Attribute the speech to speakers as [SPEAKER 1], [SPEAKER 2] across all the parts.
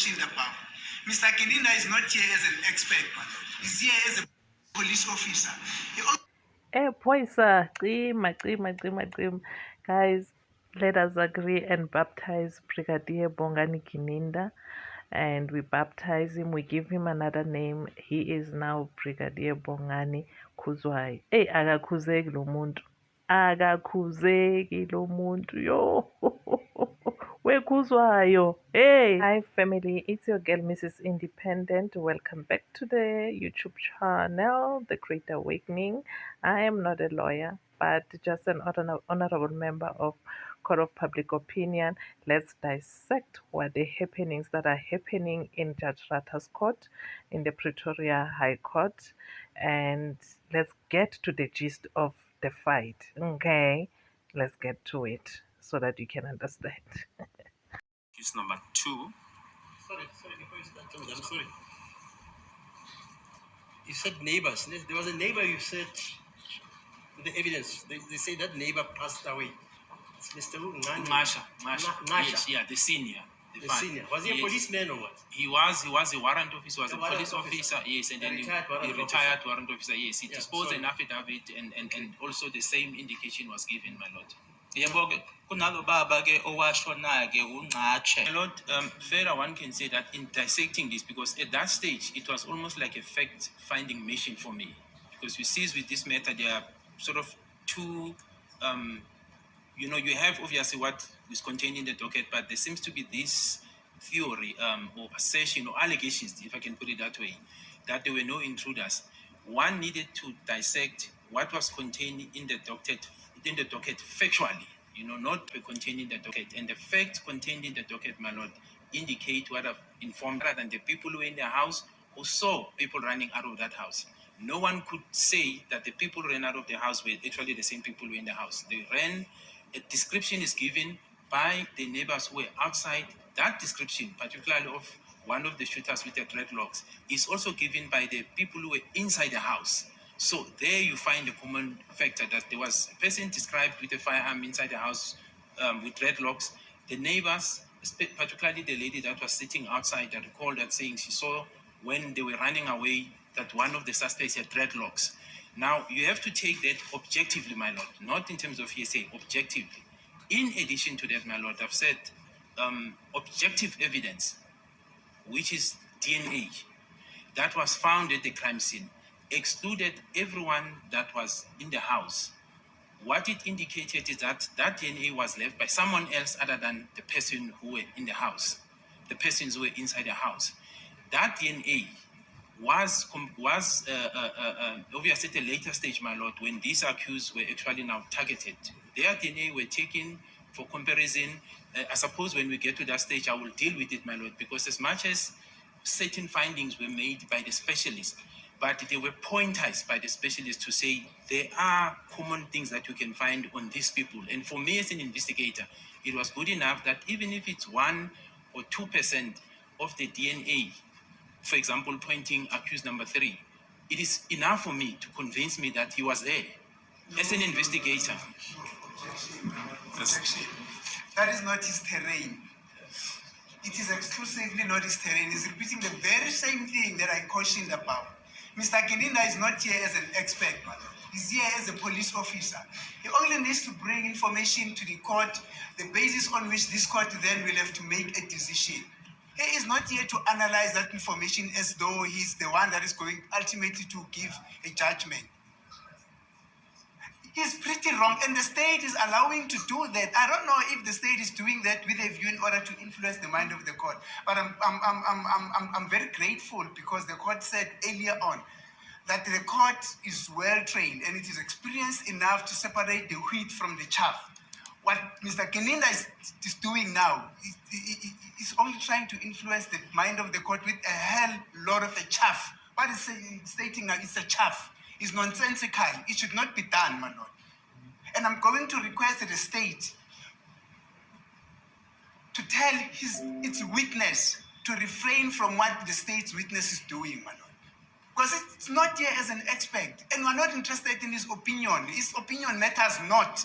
[SPEAKER 1] cautioned about. Mr. Gininda is not here as an expert, but he's here as a police officer.
[SPEAKER 2] Guys, let us agree and baptize Brigadier Bongani Gininda. And we baptize him, we give him another name. He is now Brigadier Bongani Khuzwayo. Hey, akakhuzeki lo muntu. Akakhuzeki lo muntu. Yo. Wekhuzwayo. Hey. Hi family, it's your girl Mrs. Independent. Welcome back to the YouTube channel, The Great Awakening. I am not a lawyer, but just an honorable member of Court of Public Opinion. Let's dissect what the happenings that are happening in Judge Ratta's court, in the Pretoria High Court, and let's get to the gist of the fight. Okay, let's get to it so that you can understand.
[SPEAKER 3] Case number 2.
[SPEAKER 4] Sorry, before you start, I'm sorry. You said neighbors. There was a neighbor you said, the evidence, they say that neighbor passed away. It's Mr.
[SPEAKER 3] Masha. Yes, yeah, the senior.
[SPEAKER 4] The senior. Was he a policeman or what?
[SPEAKER 3] He was a warrant officer, was a police officer, yes, and then he retired warrant officer, yes. He disposed an affidavit and also the same indication was given, my lord. My lord, further one can say that in dissecting this, because at that stage it was almost like a fact-finding mission for me. Because you see with this matter, there are sort of two you have obviously what is contained in the docket, but there seems to be this theory or assertion or allegations, if I can put it that way, that there were no intruders. One needed to dissect what was contained in the docket factually, not contained in the docket. And the facts contained in the docket, my lord, indicate what I've informed rather than the people who were in the house who saw people running out of that house. No one could say that the people who ran out of the house were actually the same people who were in the house. They ran. A description is given by the neighbors who were outside. That description, particularly of one of the shooters with the dreadlocks, is also given by the people who were inside the house. So there you find a common factor that there was a person described with a firearm inside the house with dreadlocks. The neighbors, particularly the lady that was sitting outside, that recalled that saying she saw when they were running away that one of the suspects had dreadlocks. Now, you have to take that objectively, my lord, not in terms of hearsay, objectively. In addition to that, my lord, I've said objective evidence, which is DNA, that was found at the crime scene, excluded everyone that was in the house. What it indicated is that that DNA was left by someone else other than the person who were in the house, the persons who were inside the house. That DNA was obviously at a later stage, my lord, when these accused were actually now targeted. Their DNA were taken for comparison. I suppose when we get to that stage, I will deal with it, my lord, because as much as certain findings were made by the specialist, but they were pointers by the specialist to say there are common things that you can find on these people. And for me as an investigator, it was good enough that even if it's 1 or 2% of the DNA, for example, pointing accused number 3, it is enough for me to convince me that he was there as an investigator.
[SPEAKER 1] Objection. That is not his terrain. It is exclusively not his terrain. He's repeating the very same thing that I cautioned about. Mr. Gininda is not here as an expert, man. He's here as a police officer. He only needs to bring information to the court, the basis on which this court then will have to make a decision. He is not here to analyze that information as though he's the one that is going ultimately to give a judgment. He's pretty wrong, and the state is allowing to do that. I don't know if the state is doing that with a view in order to influence the mind of the court. But I'm very grateful because the court said earlier on that the court is well trained and it is experienced enough to separate the wheat from the chaff. What Mr. Gininda is doing now is only trying to influence the mind of the court with a hell lot of a chaff. What is stating now is a chaff. It's nonsensical. It should not be done, my lord. And I'm going to request the state to tell its witness to refrain from what the state's witness is doing, my lord. Because it's not here as an expert, and we're not interested in his opinion. His opinion matters not.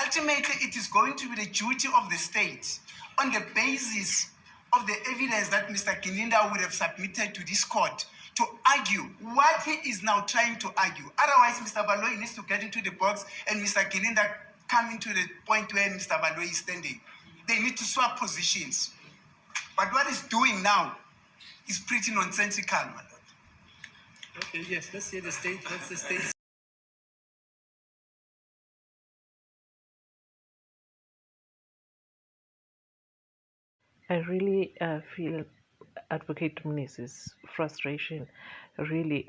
[SPEAKER 1] Ultimately, it is going to be the duty of the state, on the basis of the evidence that Mr. Gininda would have submitted to this court to argue what he is now trying to argue. Otherwise, Mr. Baloyi needs to get into the box and Mr. Gininda coming to the point where Mr. Baloyi is standing. They need to swap positions. But what he's doing now is pretty nonsensical, my lord.
[SPEAKER 4] Okay, yes, let's hear the state. What's the state?
[SPEAKER 2] I really feel Advocate Mnisi's frustration. Really,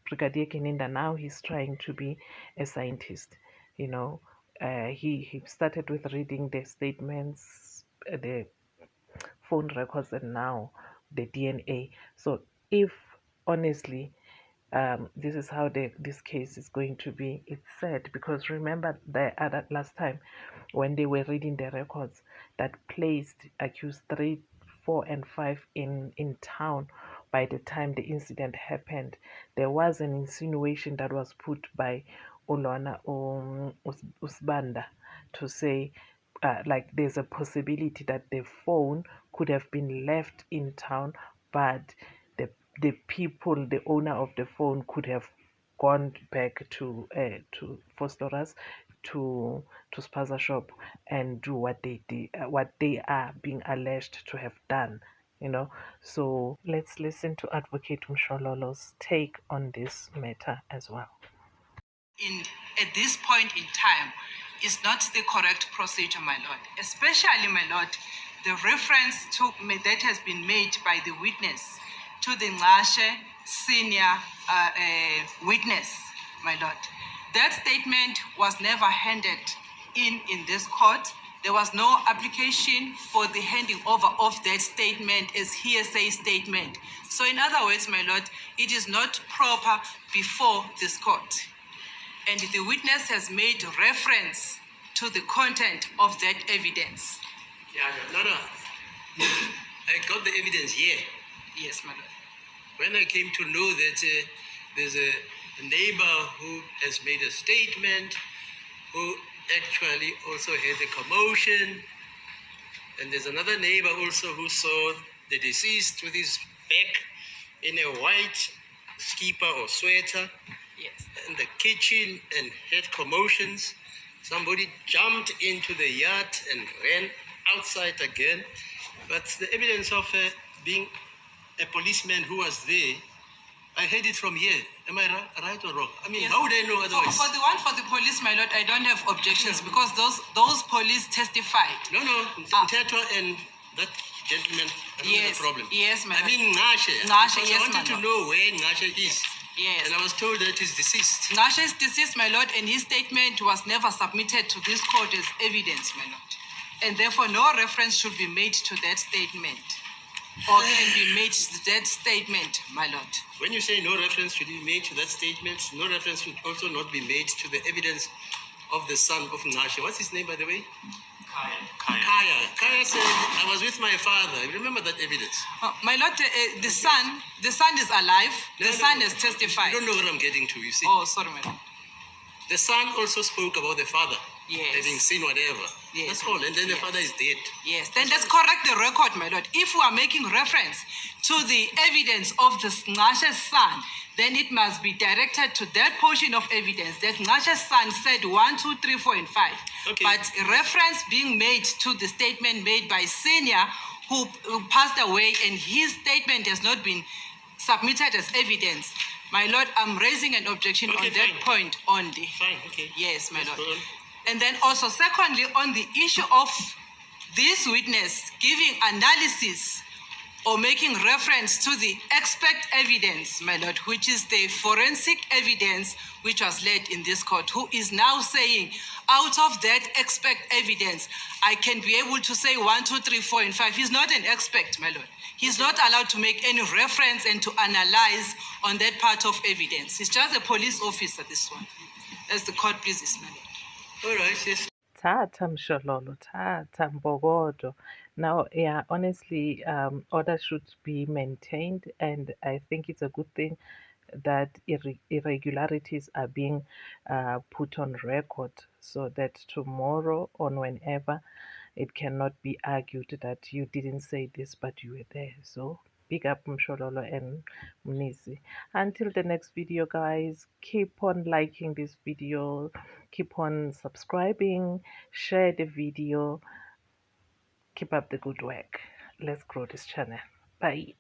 [SPEAKER 2] Brigadier Gininda, now he's trying to be a scientist. You know, he started with reading the statements, the phone records, and now the DNA. So if honestly this is how this case is going to be, it's sad, because remember the other last time when they were reading the records that placed accused 3, 4, and 5 in town by the time the incident happened, there was an insinuation that was put by Olwana Usbanda to say like there's a possibility that the phone could have been left in town, but the people, the owner of the phone, could have gone back to Fostoras, to Spaza shop, and do what they did, what they are being alleged to have done. So let's listen to Advocate Mshololo's take on this matter as well.
[SPEAKER 5] At this point in time is not the correct procedure, my lord. Especially, my lord, the reference that has been made by the witness to the Ngashe senior witness, my lord. That statement was never handed in this court. There was no application for the handing over of that statement as hearsay statement. So in other words, my lord, it is not proper before this court. And the witness has made reference to the content of that evidence.
[SPEAKER 4] Yeah, no. I got the evidence here.
[SPEAKER 5] Yes, my lord.
[SPEAKER 4] When I came to know that there's a neighbor who has made a statement, who actually also had a commotion, and there's another neighbor also who saw the deceased with his back in a white skipper or sweater.
[SPEAKER 5] Yes.
[SPEAKER 4] In the kitchen and had commotions. Somebody jumped into the yard and ran outside again. But the evidence of being a policeman who was there, I heard it from here. Am I right or wrong? I mean,
[SPEAKER 5] Yes.
[SPEAKER 4] how would I know otherwise?
[SPEAKER 5] For the one for the police, my lord, I don't have objections because those police testified.
[SPEAKER 4] No, Mteto and that gentleman, I don't have a problem.
[SPEAKER 5] Yes, my lord.
[SPEAKER 4] I mean, Ngashe.
[SPEAKER 5] Ngashe,
[SPEAKER 4] Because
[SPEAKER 5] yes,
[SPEAKER 4] I wanted
[SPEAKER 5] my
[SPEAKER 4] to
[SPEAKER 5] lord.
[SPEAKER 4] know where Ngashe is.
[SPEAKER 5] Yes.
[SPEAKER 4] And I was told that he's deceased.
[SPEAKER 5] Ngashe is deceased, my lord, and his statement was never submitted to this court as evidence, my lord. And therefore, no reference should be made to that statement or can be made to that statement, my lord.
[SPEAKER 4] When you say no reference should be made to that statement, no reference should also not be made to the evidence of the son of Ngashe. What's his name, by the way? Kaya said, I was with my father. You remember that evidence?
[SPEAKER 5] My lord, the son is alive. The son has testified.
[SPEAKER 4] You don't know what I'm getting to, you see.
[SPEAKER 5] Oh, sorry, my lord.
[SPEAKER 4] The son also spoke about the father.
[SPEAKER 5] Yes.
[SPEAKER 4] Having seen whatever.
[SPEAKER 5] Yes.
[SPEAKER 4] That's all. And then the father is dead.
[SPEAKER 5] Yes, then let's correct the record, my lord. If we are making reference to the evidence of the Ngashe's son, then it must be directed to that portion of evidence that Ngashe's son said 1, 2, 3, 4, and 5.
[SPEAKER 4] Okay.
[SPEAKER 5] But reference being made to the statement made by senior who passed away, and his statement has not been submitted as evidence. My lord, I'm raising an objection
[SPEAKER 4] Okay,
[SPEAKER 5] on that
[SPEAKER 4] fine.
[SPEAKER 5] point only.
[SPEAKER 4] Fine, okay.
[SPEAKER 5] Yes, my
[SPEAKER 4] Yes,
[SPEAKER 5] lord.
[SPEAKER 4] go on.
[SPEAKER 5] And then also, secondly, on the issue of this witness giving analysis or making reference to the expert evidence, my lord, which is the forensic evidence which was led in this court, who is now saying, out of that expert evidence, I can be able to say 1, 2, 3, 4, and 5. He's not an expert, my lord. He's not allowed to make any reference and to analyze on that part of evidence. He's just a police officer, this one, as the court pleases, my lord.
[SPEAKER 4] All right, yes.
[SPEAKER 2] Tata Mshololo, Tata Mbogodo. Now, yeah, honestly, order should be maintained, and I think it's a good thing that irregularities are being put on record so that tomorrow or whenever it cannot be argued that you didn't say this, but you were there. So big up Mshololo and Mnisi. Until the next video, guys, keep on liking this video, keep on subscribing, share the video, keep up the good work. Let's grow this channel. Bye.